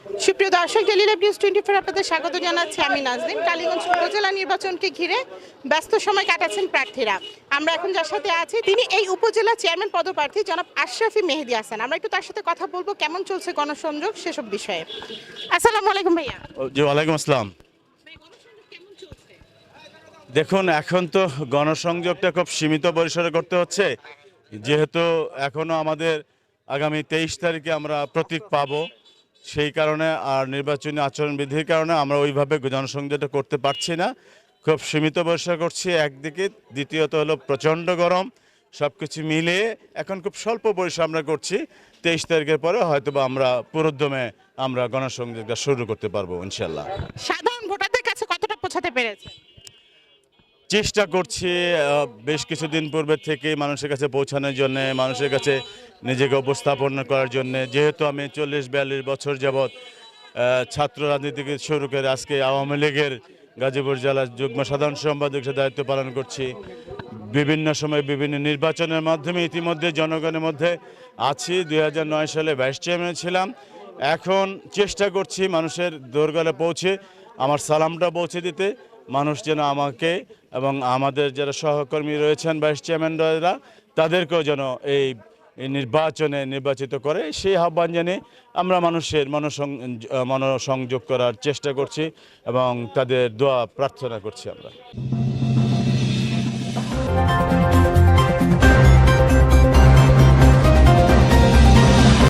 সুপ্রিয় দর্শক, daily live news 24 আপনাদের স্বাগত জানাচ্ছি। আমি নাজনীন। কালীগঞ্জ উপজেলা নির্বাচনকে ঘিরে ব্যস্ত সময় কাটাচ্ছেন প্রার্থীরা। আমরা এখন যার সাথে আছি তিনি এই উপজেলা চেয়ারম্যান পদপ্রার্থী জনাব আশরাফি মেহেদী হাসান। আমরা একটু তার সাথে কথা বলবো কেমন চলছে গণসংযোগ সেসব বিষয়ে। আসসালামু আলাইকুম ভাইয়া। জি, ওয়ালাইকুম আসসালাম। দেখুন, এখন তো গণসংযোগটা খুব সীমিত পরিসরে করতে হচ্ছে, যেহেতু এখনো আমাদের আগামী 23 তারিখে আমরা প্রতীক পাবো। সেই কারণে আর নির্বাচনী আচরণবিধির কারণে আমরা ওইভাবে জনসংযোগটা করতে পারছি না, খুব সীমিত পরিসরে করছি একদিকে। দ্বিতীয়ত হলো প্রচণ্ড গরম, সব কিছু মিলিয়ে এখন খুব স্বল্প পরিসরে আমরা করছি। 23 তারিখের পরে হয়তো বা আমরা পুরোদমে আমরা গণসংযোগটা শুরু করতে পারবো ইনশাল্লাহ। সাধারণ ভোটারদের কাছে কতটা পৌঁছাতে পেরেছে? চেষ্টা করছি বেশ কিছুদিন পূর্বে থেকে মানুষের কাছে পৌঁছানোর জন্য, মানুষের কাছে নিজেকে উপস্থাপন করার জন্য। যেহেতু আমি 40-42 বছর যাবৎ ছাত্র রাজনীতি থেকে শুরু করে আজকে আওয়ামী লীগের গাজীপুর জেলার যুগ্ম সাধারণ সম্পাদক হিসেবে দায়িত্ব পালন করছি, বিভিন্ন সময় বিভিন্ন নির্বাচনের মাধ্যমে ইতিমধ্যে জনগণের মধ্যে আছি। 2009 সালে ভাইস চেয়ারম্যান ছিলাম। এখন চেষ্টা করছি মানুষের দোরগোড়ায় পৌঁছে আমার সালামটা পৌঁছে দিতে, মানুষ যেন আমাকে এবং আমাদের যারা সহকর্মী রয়েছেন ভাইস চেয়ারম্যানরা তাদেরকেও যেন এই নির্বাচনে নির্বাচিত করে, সেই আহ্বান জানিয়ে আমরা মানুষের মনসংযোগ করার চেষ্টা করছি এবং তাদের দোয়া প্রার্থনা করছি আমরা।